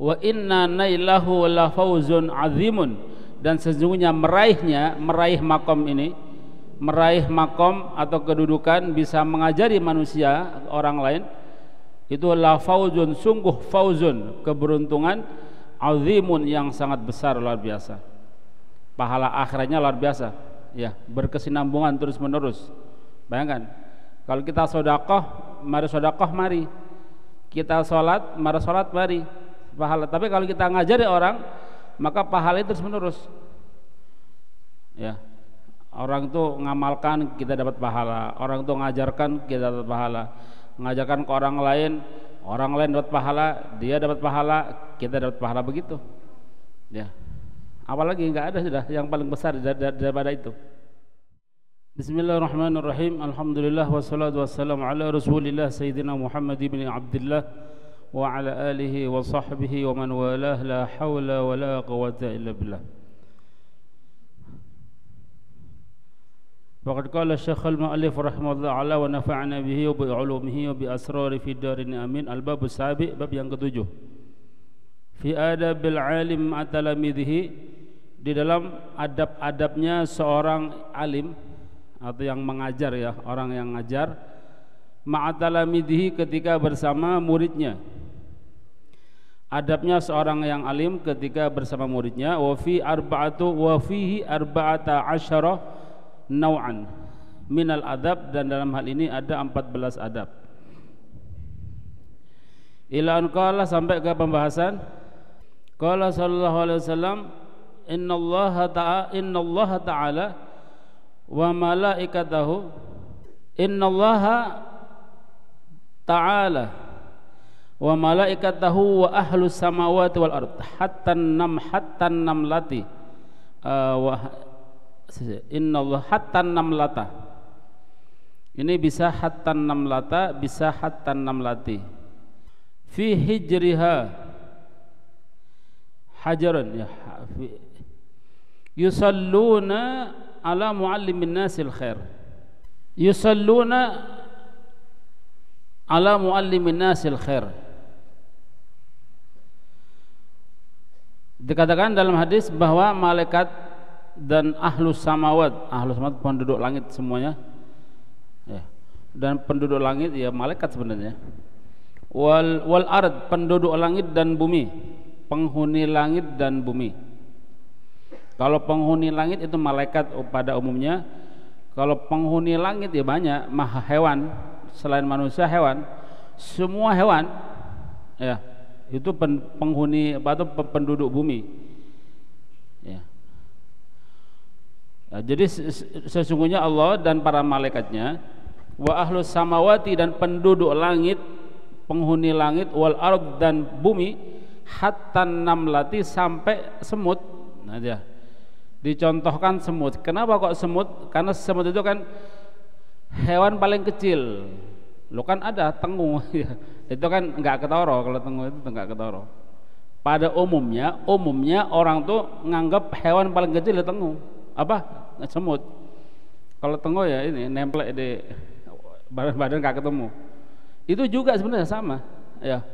Wa inna nailahu la fauzun azimun, dan sesungguhnya meraih makom ini, meraih makom atau kedudukan bisa mengajari manusia orang lain, itu la fauzun, sungguh fauzun, keberuntungan, azimun, yang sangat besar, luar biasa. Pahala akhiratnya luar biasa, ya, berkesinambungan terus menerus. Bayangkan kalau kita sedekah, mari kita sholat, mari pahala. Tapi kalau kita ngajari orang, maka pahala itu terus menerus, ya. Orang itu ngamalkan, kita dapat pahala. Orang itu ngajarkan, kita dapat pahala. Mengajarkan ke orang lain dapat pahala, dia dapat pahala, kita dapat pahala, begitu, ya. Apalagi nggak ada sudah yang paling besar daripada itu. Bismillahirrahmanirrahim. Alhamdulillah wassalatu wassalamu ala Rasulillah Sayyidina Muhammad bin Abdullah wa ala alihi wa sahbihi wa man walah, la hawla wa la quwwata illa billah. Faqad qala Syekh al-Mu'allif rahimahullah ala wa nafa'ana bihi wa bi ulumihi wa bi asrari fi darin amin. Al-bab as-sabi, bab yang ketujuh. Fi adabil alim atalamidhi, di dalam adab-adabnya seorang alim atau yang mengajar, ya, orang yang ngajar, ma'atalamidhi, ketika bersama muridnya. Adabnya seorang yang alim ketika bersama muridnya. Wa fihi arba'ata asyara naw'an minal adab, dan dalam hal ini ada 14 adab. Ila an qala, sampai ke pembahasan. Qala sallallahu alaihi wasallam, innallaha ta'ala wa malaikatahu, innallaha ta'ala wa malaikatahu wa ahlus samawati wal ard hatta namlati innallaha hatta namlata. Ini bisa hatta namlata, bisa hatta namlati. Fi hijriha hajaran, ya, yusalluna ala muallimin nasil khair, yusalluna ala muallimin nasil khair. Dikatakan dalam hadis bahwa malaikat dan ahlus samawat penduduk langit semuanya, ya, dan penduduk langit, ya, malaikat sebenarnya, wal ard, penduduk langit dan bumi, penghuni langit dan bumi. Kalau penghuni langit itu malaikat pada umumnya. Kalau penghuni langit, ya, banyak, maha hewan, selain manusia, hewan, semua hewan, ya, itu penghuni atau penduduk bumi, ya. Ya, jadi sesungguhnya Allah dan para malaikatnya, wa ahlus samawati, dan penduduk langit, penghuni langit, wal ard, dan bumi, hatta namlati, sampai semut. Nah, dia dicontohkan semut. Kenapa kok semut? Karena semut itu kan hewan paling kecil. Lo kan ada tengu, itu kan nggak ketoro. Kalau tengu itu nggak ketoro. Pada umumnya orang tuh nganggap hewan paling kecil itu tengu, apa? Semut. Kalau tengu, ya, ini nemplek di badan nggak ketemu. Itu juga sebenarnya sama, ya.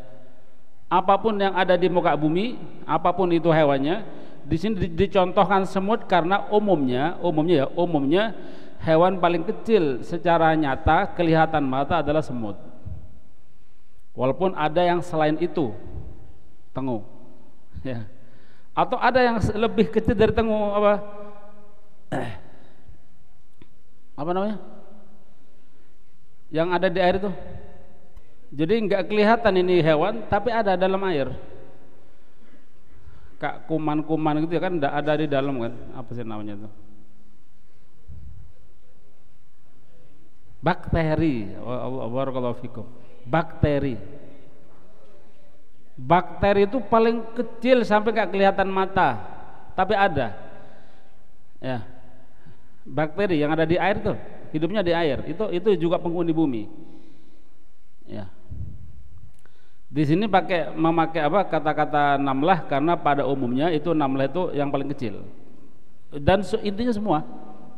Apapun yang ada di muka bumi, apapun itu hewannya, di sini dicontohkan semut karena umumnya hewan paling kecil secara nyata kelihatan mata adalah semut. Walaupun ada yang selain itu, tengu, ya. Atau ada yang lebih kecil dari tengu, apa namanya? Yang ada di air itu. Jadi nggak kelihatan ini hewan, tapi ada dalam air. Kak kuman-kuman gitu, ya, kan ada di dalam, kan? Apa sih namanya itu? Bakteri. Barakallahu fikum. Bakteri. Bakteri itu paling kecil sampai nggak kelihatan mata, tapi ada. Ya. Bakteri yang ada di air tuh, hidupnya di air. Itu juga penghuni bumi. Ya. Di sini memakai kata-kata namlah karena pada umumnya itu namlah itu yang paling kecil. Dan intinya semua,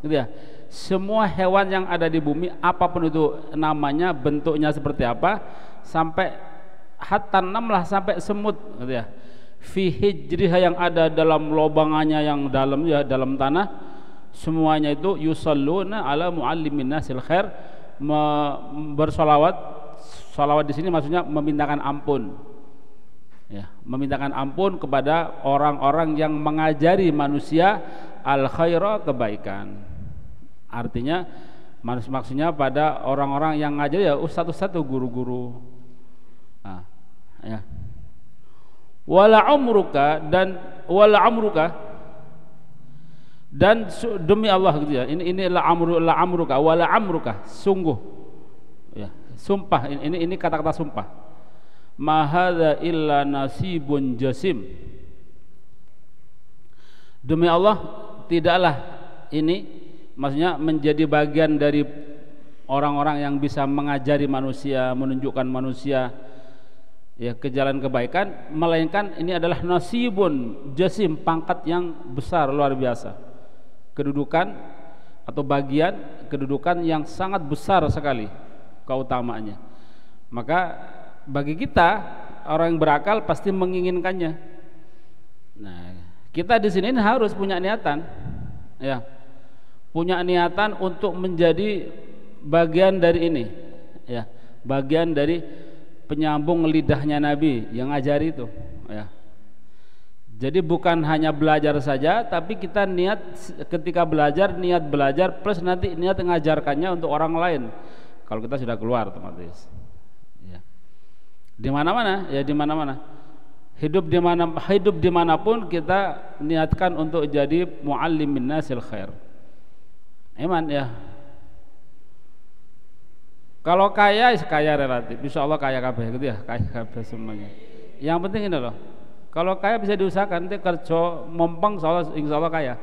gitu ya. Semua hewan yang ada di bumi, apapun itu namanya, bentuknya seperti apa, sampai hatta namlah, sampai semut, gitu ya. fi hijriha yang ada dalam lobangannya yang dalam ya dalam tanah, semuanya itu yusalluna ala muallimin nasil khair, bersolawat. Salawat di sini maksudnya memintakan ampun, ya, memintakan ampun kepada orang-orang yang mengajari manusia al khaira, kebaikan. Artinya maksudnya pada orang-orang yang ngajari ya ustaz-ustaz, guru-guru. Nah, ya. Wala umruka dan demi Allah gitu ya. Ini la amruka wala amruka, sungguh. Ya, sumpah, ini kata-kata sumpah. Ma hadza illa nasibun jasim. Demi Allah tidaklah ini, maksudnya menjadi bagian dari orang-orang yang bisa mengajari manusia, menunjukkan manusia ya ke jalan kebaikan, melainkan ini adalah nasibun jasim, pangkat yang besar luar biasa, kedudukan atau bagian kedudukan yang sangat besar sekali keutamaannya. Maka bagi kita orang yang berakal pasti menginginkannya. Nah, kita di sini harus punya niatan, ya, punya niatan untuk menjadi bagian dari ini, ya, bagian dari penyambung lidahnya Nabi yang ngajari itu, ya. Jadi bukan hanya belajar saja, tapi kita niat ketika belajar, niat belajar plus nanti niat mengajarkannya untuk orang lain. Kalau kita sudah keluar otomatis, ya. Di mana-mana, ya di mana-mana. Hidup dimanapun kita niatkan untuk jadi muallimin nasil khair. Iman, ya. Kalau kaya relatif, insya Allah kaya kabeh gitu ya, kaya kabeh semuanya. Yang penting ini loh, kalau kaya bisa diusahakan, nanti kerja mompong, insya Allah kaya.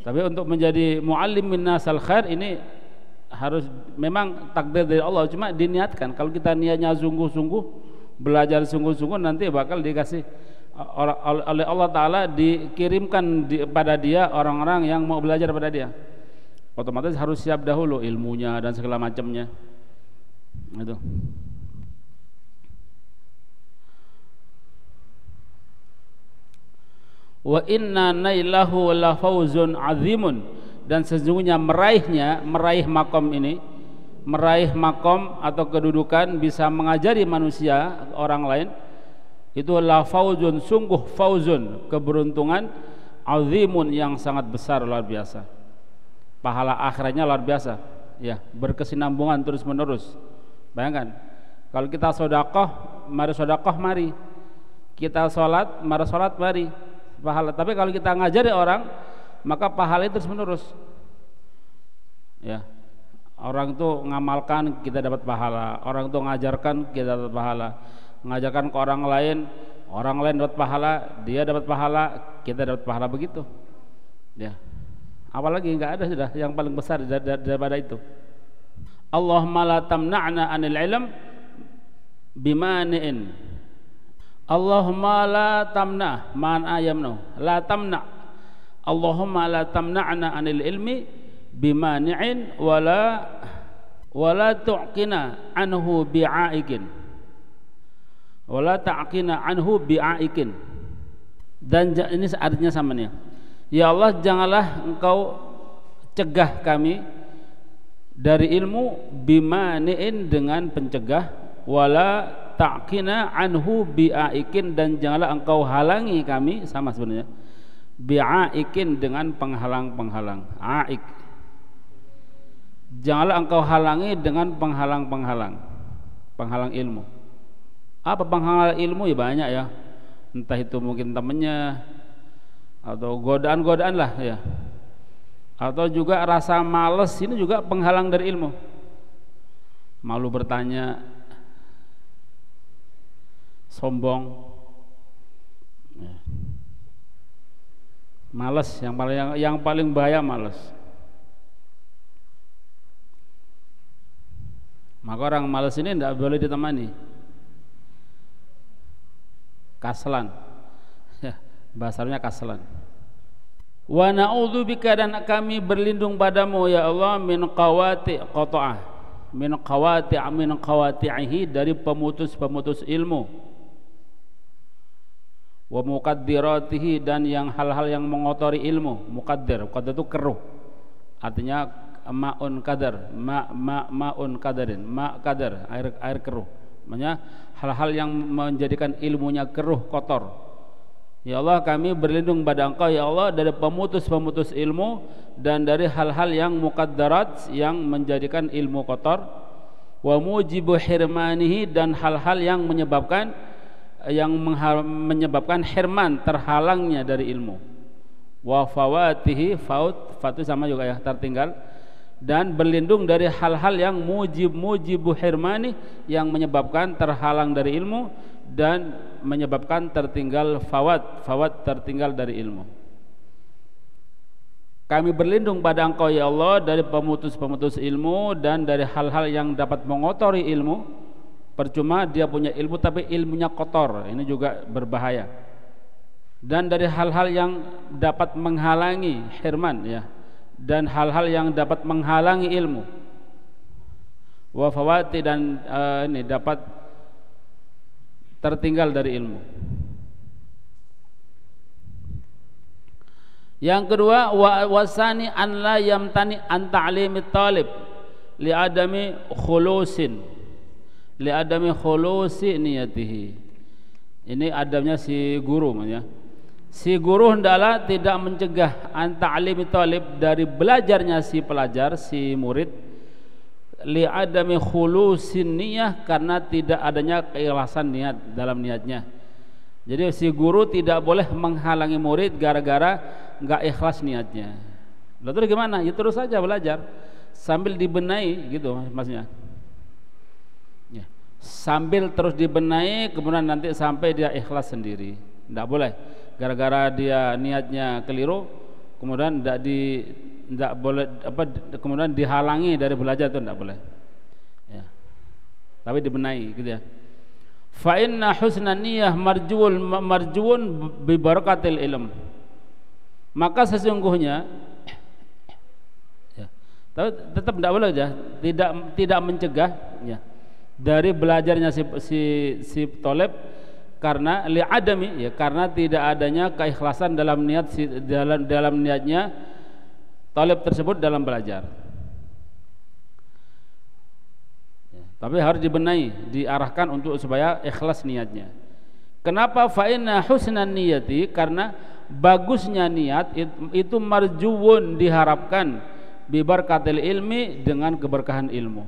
Tapi untuk menjadi muallimin nasal khair ini harus memang takdir dari Allah, cuma diniatkan. Kalau kita niatnya sungguh-sungguh, belajar sungguh-sungguh, nanti bakal dikasih oleh Allah Ta'ala, dikirimkan pada dia orang-orang yang mau belajar pada dia. Otomatis harus siap dahulu ilmunya dan segala macamnya. Itu. Wa inna nailahu la fauzun azimun, dan sesungguhnya meraih makom ini, meraih makom atau kedudukan bisa mengajari manusia orang lain, itu la fauzun, sungguh fauzun, keberuntungan, azimun, yang sangat besar, luar biasa. Pahala akhiratnya luar biasa, ya, berkesinambungan terus menerus. Bayangkan kalau kita sedekah, mari kita sholat, mari pahala. Tapi kalau kita ngajari orang, maka pahala itu terus menerus, ya. Orang itu ngamalkan, kita dapat pahala. Orang itu ngajarkan, kita dapat pahala. Mengajarkan ke orang lain dapat pahala, dia dapat pahala, kita dapat pahala, begitu, ya. Apalagi nggak ada sudah yang paling besar daripada itu. Allahumma la tamna'na 'anil ilm bimani'in. Allahumma la tamna' man ayamnu la tamna'. Allahumma la tamna'na 'anil ilmi bimani'in wala tu'qina anhu bi'aikin. Wala ta'qina anhu bi'aikin. Dan ini artinya sama nih. Ya Allah, janganlah engkau cegah kami dari ilmu bimani'in, dengan pencegah, wala ta'qina anhu bi'aikin, dan janganlah engkau halangi kami, sama sebenarnya, bi'aikin, dengan penghalang-penghalang. Aik, janganlah engkau halangi dengan penghalang-penghalang, penghalang ilmu. Apa penghalang ilmu? Ya banyak, ya, entah itu mungkin temannya atau godaan-godaan lah, ya, atau juga rasa malas, ini juga penghalang dari ilmu. Malu bertanya, sombong, ya. Malas, yang paling bahaya malas. Maka orang malas ini tidak boleh ditemani. Kasalan, ya, bahasanya kasalan. Wa na'udzubika, dan kami berlindung padamu ya Allah, min qawati qata'ah, min qawati'ihi dari pemutus-pemutus ilmu, wa muqaddiratihi dan yang hal-hal yang mengotori ilmu. Muqaddir itu keruh, artinya ma'un qadar, ma'un qadarin, ma' qadar, air keruh, maksudnya hal-hal yang menjadikan ilmunya keruh, kotor. Ya Allah, kami berlindung pada Engkau ya Allah dari pemutus-pemutus ilmu dan dari hal-hal yang muqaddarat yang menjadikan ilmu kotor, wa mujibu hirmanihi dan hal-hal yang menyebabkan hirman, terhalangnya dari ilmu, wa fawatihi, fatu sama juga ya, tertinggal, dan berlindung dari hal-hal yang mujibu hirmani yang menyebabkan terhalang dari ilmu dan menyebabkan tertinggal fawat tertinggal dari ilmu. Kami berlindung pada Engkau ya Allah dari pemutus-pemutus ilmu dan dari hal-hal yang dapat mengotori ilmu. Percuma dia punya ilmu tapi ilmunya kotor, ini juga berbahaya. Dan dari hal-hal yang dapat menghalangi hirman ya, dan hal-hal yang dapat menghalangi ilmu. Wa fawati dan ini dapat tertinggal dari ilmu. Yang kedua, wasani an la yamtani an ta'limit talib li adami khulusi niyatihi. Ini adabnya si guru ya. Si guru hendaklah tidak mencegah an ta'limit talib dari belajarnya si pelajar, si murid, li adami khulusin niyah, karena tidak adanya keikhlasan niat dalam niatnya. Jadi si guru tidak boleh menghalangi murid gara-gara enggak ikhlas niatnya. Lalu gimana? Ya terus saja belajar sambil dibenahi gitu maksudnya. Ya. Sambil terus dibenahi kemudian nanti sampai dia ikhlas sendiri. Enggak boleh gara-gara dia niatnya keliru kemudian tidak boleh kemudian dihalangi dari belajar, itu tidak boleh ya. Tapi dibenahi gitu ya. Fa inna husnan niyah marjuun bi barakatil ilm. Maka sesungguhnya ya, tapi tetap tidak boleh ya, tidak mencegah ya dari belajarnya si toleb karena li'adami ya, karena tidak adanya keikhlasan dalam niat dalam niatnya talib tersebut dalam belajar ya, tapi harus dibenahi, diarahkan untuk supaya ikhlas niatnya. Kenapa? Fa inna husnan niyati, karena bagusnya niat itu marjuun, diharapkan, bi barakatil ilmi, dengan keberkahan ilmu.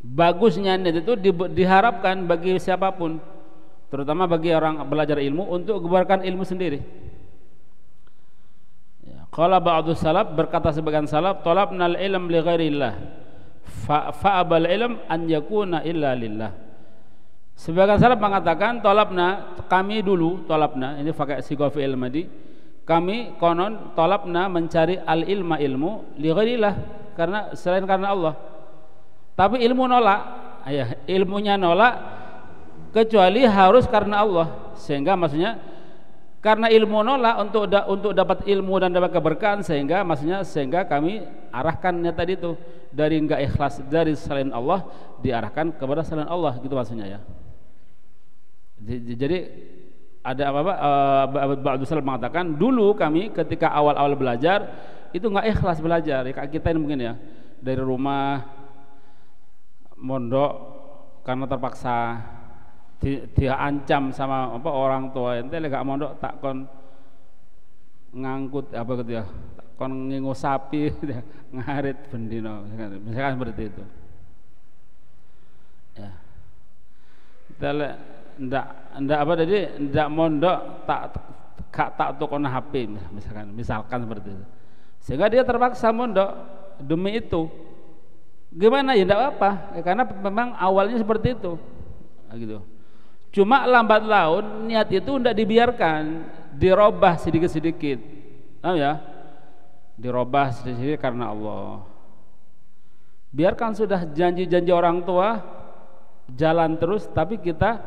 Bagusnya niat itu diharapkan bagi siapapun, terutama bagi orang belajar ilmu, untuk keberkahan ilmu sendiri. Qala ba'du salaf, berkata sebagian salaf, talabnal ilm li ghairillah fa'abal ilm an yakuna illa lillah. Sebagian salaf mengatakan talabna, kami dulu talabna, ini pakai sigha fi'il madhi, kami konon talabna mencari al ilma, ilmu li ghairillah, karena selain karena Allah. Tapi ilmu nolak ya, ilmunya nolak kecuali harus karena Allah, sehingga maksudnya karena ilmu nolak untuk dapat ilmu dan dapat keberkahan, sehingga kami arahkan niat tadi itu dari enggak ikhlas dari selain Allah diarahkan kepada selain Allah, gitu maksudnya ya. Jadi ada ba'du salaf mengatakan dulu kami ketika awal-awal belajar itu enggak ikhlas belajar ya, kayak kita ini mungkin ya, dari rumah mondok karena terpaksa dia ancam sama orang tua, ente gak mondok tak kon ngangkut apa gitu ya, tak kon ngingu sapi ngarit bendino, misalkan seperti itu ya. Kita ndak apa tadi, ndak mondok tak tukon HP misalkan seperti itu, sehingga dia terpaksa mondok demi itu. Gimana ya, ndak apa ya, karena memang awalnya seperti itu gitu. Cuma lambat laun niat itu tidak dibiarkan, dirubah sedikit-sedikit, ya, dirubah sedikit-sedikit karena Allah. Biarkan sudah janji-janji orang tua jalan terus, tapi kita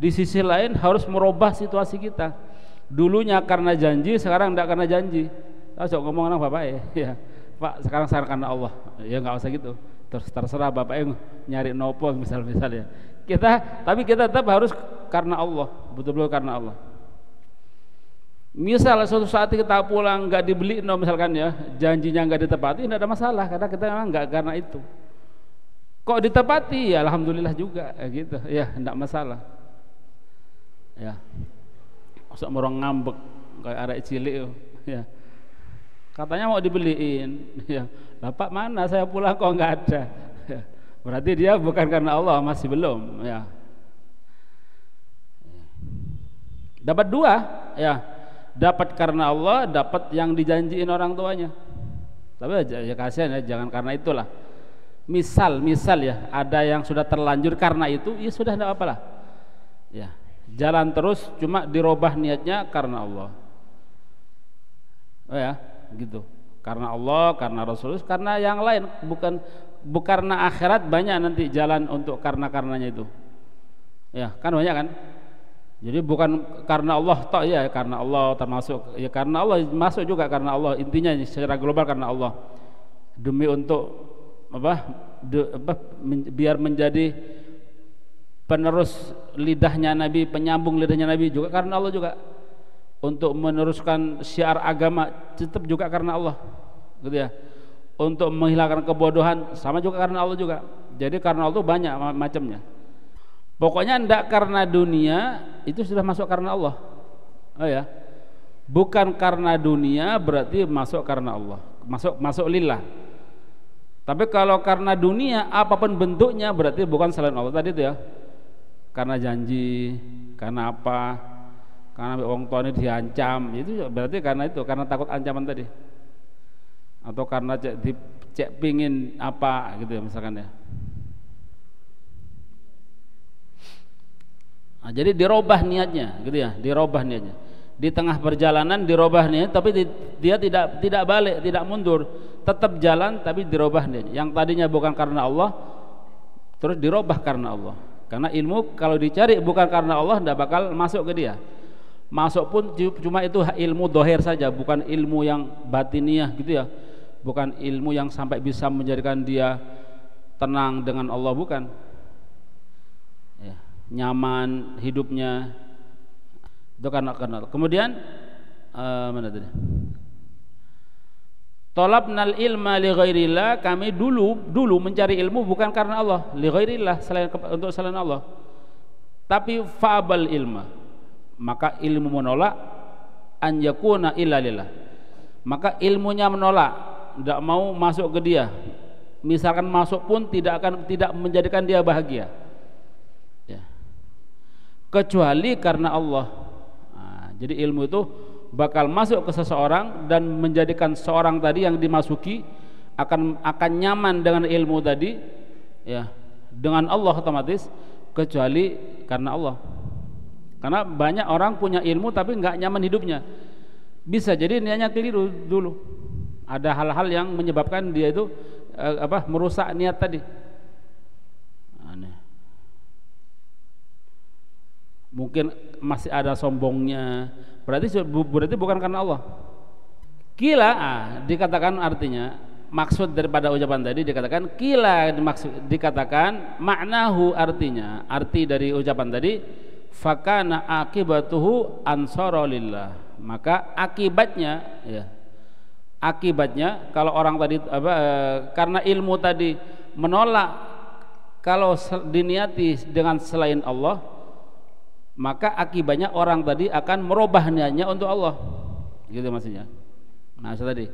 di sisi lain harus merubah situasi kita. Dulunya karena janji, sekarang tidak karena janji. Tahu ngomong anak bapak ya, Pak sekarang karena Allah, ya nggak usah gitu. Terserah bapak yang nyari nopo misalnya. Tapi kita tetap harus karena Allah, betul-betul karena Allah. Misal suatu saat kita pulang nggak dibeli misalkan ya, janjinya nggak ditepati, tidak ada masalah karena kita memang nggak karena itu. Kok ditepati, ya alhamdulillah juga, gitu ya, tidak masalah. Ya, masuk orang ngambek kayak arek cilik, ya. Katanya mau dibeliin, ya. Bapak mana saya pulang kok nggak ada, ya. Berarti dia bukan karena Allah, masih belum, ya. Dapat dua, ya. Dapat karena Allah, dapat yang dijanjiin orang tuanya. Tapi ya kasihan ya, jangan karena itulah. Misal ya, ada yang sudah terlanjur karena itu, ya sudah tidak apalah. Ya, jalan terus, cuma dirubah niatnya karena Allah. Oh ya, gitu. Karena Allah, karena Rasulullah, karena yang lain, bukan karena akhirat banyak nanti jalan untuk karenanya itu. Ya, kan banyak kan? Jadi bukan karena Allah toh ya, karena Allah termasuk ya, karena Allah masuk juga karena Allah, intinya secara global karena Allah, demi untuk biar menjadi penerus lidahnya Nabi, penyambung lidahnya Nabi juga karena Allah juga, untuk meneruskan syiar agama tetap juga karena Allah, gitu ya, untuk menghilangkan kebodohan sama juga karena Allah juga. Jadi karena Allah itu banyak macamnya. Pokoknya tidak karena dunia itu sudah masuk karena Allah. Oh ya, bukan karena dunia berarti masuk karena Allah, masuk lillah. Tapi kalau karena dunia apapun bentuknya berarti bukan selain Allah tadi itu ya. Karena janji, karena apa? Karena orang tua ini diancam, itu berarti karena itu, karena takut ancaman tadi. Atau karena cek pingin apa gitu ya misalkan ya. Nah, jadi dirubah niatnya, gitu ya, dirubah niatnya. Di tengah perjalanan dirubah niatnya, tapi dia tidak balik, tidak mundur, tetap jalan, tapi dirubah niatnya. Yang tadinya bukan karena Allah, terus dirubah karena Allah. Karena ilmu kalau dicari bukan karena Allah, tidak bakal masuk ke dia. Masuk pun cuma itu ilmu dohir saja, bukan ilmu yang batiniah, gitu ya, bukan ilmu yang sampai bisa menjadikan dia tenang dengan Allah, bukan. Nyaman hidupnya itu karena kemudian mana tadi, talabnal ilma li ghairillah, kami dulu mencari ilmu bukan karena Allah, li ghairillah, untuk selain Allah. Tapi fa'abal ilma, maka ilmu menolak, an yakuna illa lillah, maka ilmunya menolak, tidak mau masuk ke dia. Misalkan masuk pun tidak menjadikan dia bahagia, kecuali karena Allah. Nah, jadi ilmu itu bakal masuk ke seseorang dan menjadikan seorang tadi yang dimasuki akan nyaman dengan ilmu tadi, ya, dengan Allah otomatis, kecuali karena Allah. Karena banyak orang punya ilmu tapi nggak nyaman hidupnya, bisa jadi niatnya keliru dulu. Ada hal-hal yang menyebabkan dia itu merusak niat tadi. Aneh. Mungkin masih ada sombongnya, berarti bukan karena Allah. Kila dikatakan, artinya maksud daripada ucapan tadi dikatakan kila, dikatakan maknahu, artinya arti dari ucapan tadi, fakana akibatuhu ansara lillah, maka akibatnya ya, akibatnya kalau orang tadi karena ilmu tadi menolak kalau diniati dengan selain Allah, maka akibatnya orang tadi akan merubah niatnya untuk Allah, gitu maksudnya. Nah itu tadi,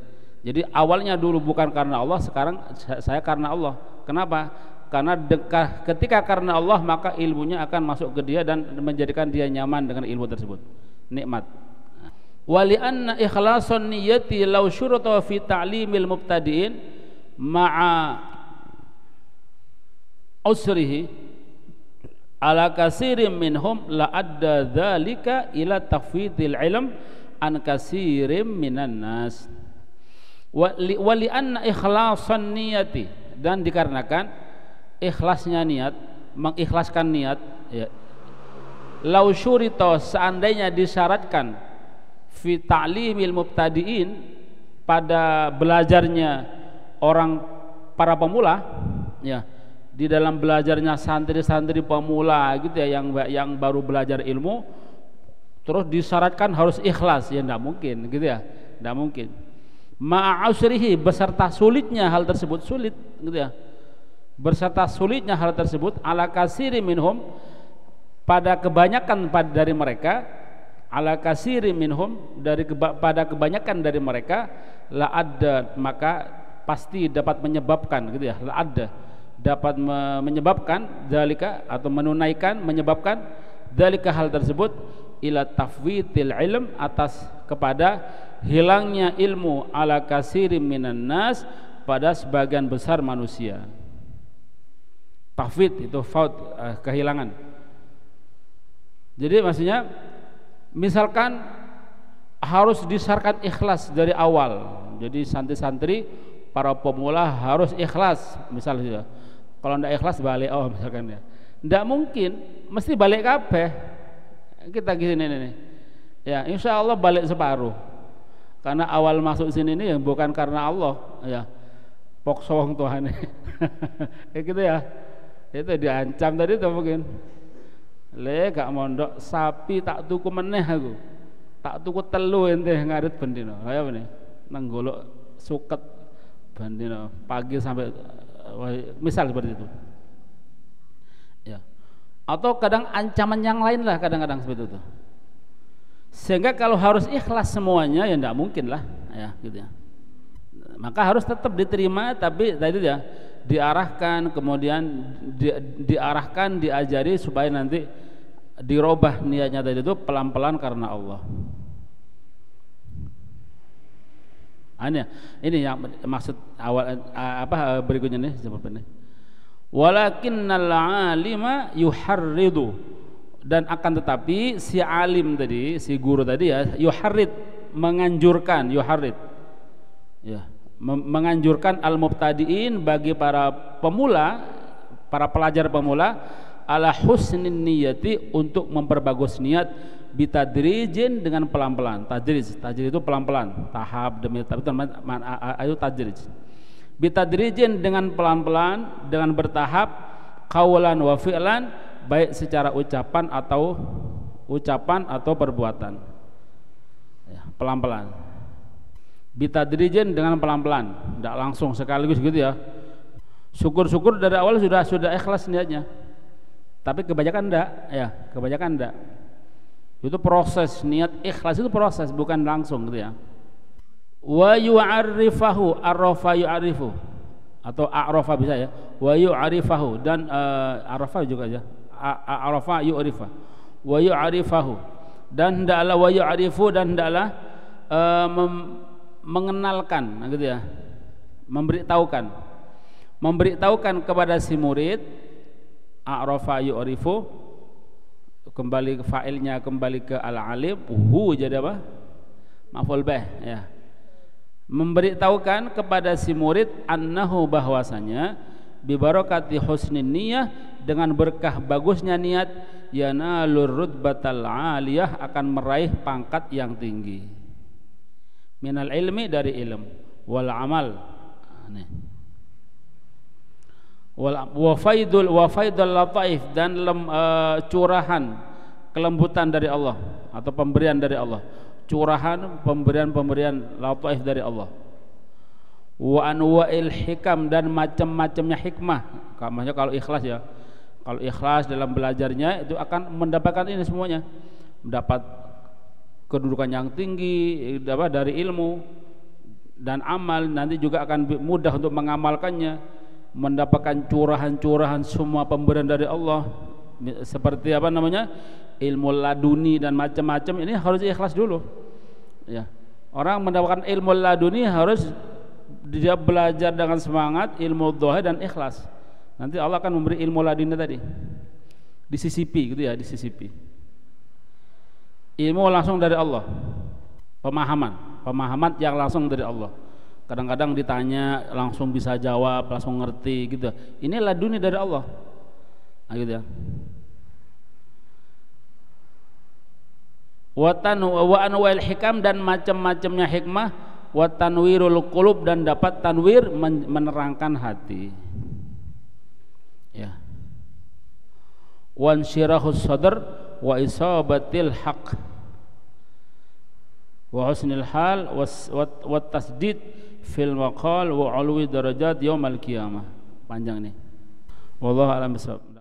jadi awalnya dulu bukan karena Allah, sekarang saya karena Allah. Kenapa? Karena ketika karena Allah maka ilmunya akan masuk ke dia dan menjadikan dia nyaman dengan ilmu tersebut, nikmat. Wali anna ikhlasun niyati law syurata fi ta'limil mubtadi'in ma'a usrihi ala kasirin minhum la adda dzalika ila tafwidil ilm an kasirin minan nas. Wali anna ikhlasan niyati, dan dikarenakan ikhlasnya niat, mengikhlaskan niat ya, lau syurita, seandainya disyaratkan, fi ta'limil mubtadiin, pada belajarnya orang para pemula ya, di dalam belajarnya santri-santri pemula gitu ya, yang baru belajar ilmu, terus disyaratkan harus ikhlas, ya tidak mungkin gitu ya, tidak mungkin. Ma'asrihi, beserta sulitnya hal tersebut, sulit gitu ya, berserta sulitnya hal tersebut, ala kasiri minhum, pada kebanyakan dari mereka, ala kasiri minhum, pada kebanyakan dari mereka, la ada, maka pasti dapat menyebabkan gitu ya, la ada, dapat menyebabkan dzalika, atau menunaikan, menyebabkan dzalika, hal tersebut, ila tafwitil ilm, atas kepada hilangnya ilmu, ala kasirim minan nas, pada sebagian besar manusia. Tafwid itu faut, kehilangan. Jadi maksudnya misalkan harus disyaratkan ikhlas dari awal. Jadi santri-santri para pemula harus ikhlas misalnya. Kalau tidak ikhlas balik misalkan ya. Tidak mungkin, mesti balik kabeh. Kita gini nih. Ya, insya Allah balik separuh. Karena awal masuk sini ini bukan karena Allah, ya. Pokso wong Tuhan. Kayak gitu ya. Itu diancam tadi tuh mungkin. Gak mondok sapi tak tuku meneh aku. Tak tuku telu ente ngarit bendino. Kaya meneh. Nang golok suket bendino pagi sampai misal seperti itu. Ya. Atau kadang ancaman yang lain lah, kadang-kadang seperti itu. Sehingga kalau harus ikhlas semuanya ya tidak mungkin lah ya gitu ya. Maka harus tetap diterima, tapi tadi ya diarahkan, kemudian diarahkan, diajari supaya nanti dirubah niatnya tadi itu pelan-pelan karena Allah. Ini yang maksud awal berikutnya nih jawabannya. Walakinnal alima yuharridu, dan akan tetapi si alim tadi, si guru tadi ya, yuharrid, menganjurkan, yuharrid ya, menganjurkan al-mubtadiin, bagi para pemula, para pelajar pemula, ala husnin niyati, untuk memperbagus niat, bitadrijin, dengan pelan-pelan. Tajriz itu pelan-pelan, tahap demi tahap, itu tajriz. Bitadrijin, dengan pelan-pelan, dengan bertahap, qaulan wa fi'lan, baik secara ucapan atau perbuatan ya, pelan-pelan. Bitadrijin, dengan pelan-pelan, tidak langsung sekaligus gitu ya. Syukur-syukur dari awal sudah ikhlas niatnya, tapi kebanyakan enggak ya, kebanyakan enggak. Itu proses, niat ikhlas itu proses, bukan langsung gitu ya. Wa yu'arrifahu, arrafa yu'arrifu, atau a'rafa bisa ya, wa yu'arrifahu, dan arrafa juga aja, a'rafa yu'rifa, wa yu'arrifahu, dan hendaklah, wa yu'arrifu, dan hendaklah mengenalkan gitu ya, memberitahukan kepada si murid, a'rafa yu'rifu, kembali ke fa'ilnya, kembali ke al-alim, jadi apa? Maf'ul bih ya. Memberitahukan kepada si murid, annahu, bahwasanya, bi barakati husnin niyah, dengan berkah bagusnya niat, yanalur rutbatal aliyah, akan meraih pangkat yang tinggi, minal ilmi, dari ilm, wal amal, wa faidul lataif, dan curahan kelembutan dari Allah, atau pemberian dari Allah, curahan pemberian lataif dari Allah, wa anwa'il hikam, dan macam-macamnya hikmah. Maksudnya kalau ikhlas ya, kalau ikhlas dalam belajarnya itu akan mendapatkan ini semuanya, mendapat kedudukan yang tinggi dari ilmu dan amal, nanti juga akan mudah untuk mengamalkannya, mendapatkan curahan-curahan semua pemberian dari Allah, seperti ilmu laduni dan macam-macam. Ini harus ikhlas dulu ya. Orang mendapatkan ilmu laduni harus dia belajar dengan semangat, ilmu dhahir dan ikhlas. Nanti Allah akan memberi ilmu laduni tadi, disisipi gitu ya, disisipi. Ilmu langsung dari Allah, pemahaman yang langsung dari Allah. Kadang-kadang ditanya langsung bisa jawab, langsung ngerti gitu. Ini laduni dari Allah. Nah, gitu ya. Wa anwa'il hikam, dan macam-macamnya hikmah, wa tanwirul qulub dan dapat tanwir menerangkan hati. Ya. Wan syirahus sadr wa isabatil haq wa husnil hal wa tasdid fil maqal wa ulwi darajat yaumal qiyamah. Panjang nih. Wallahu a'lam bishawab.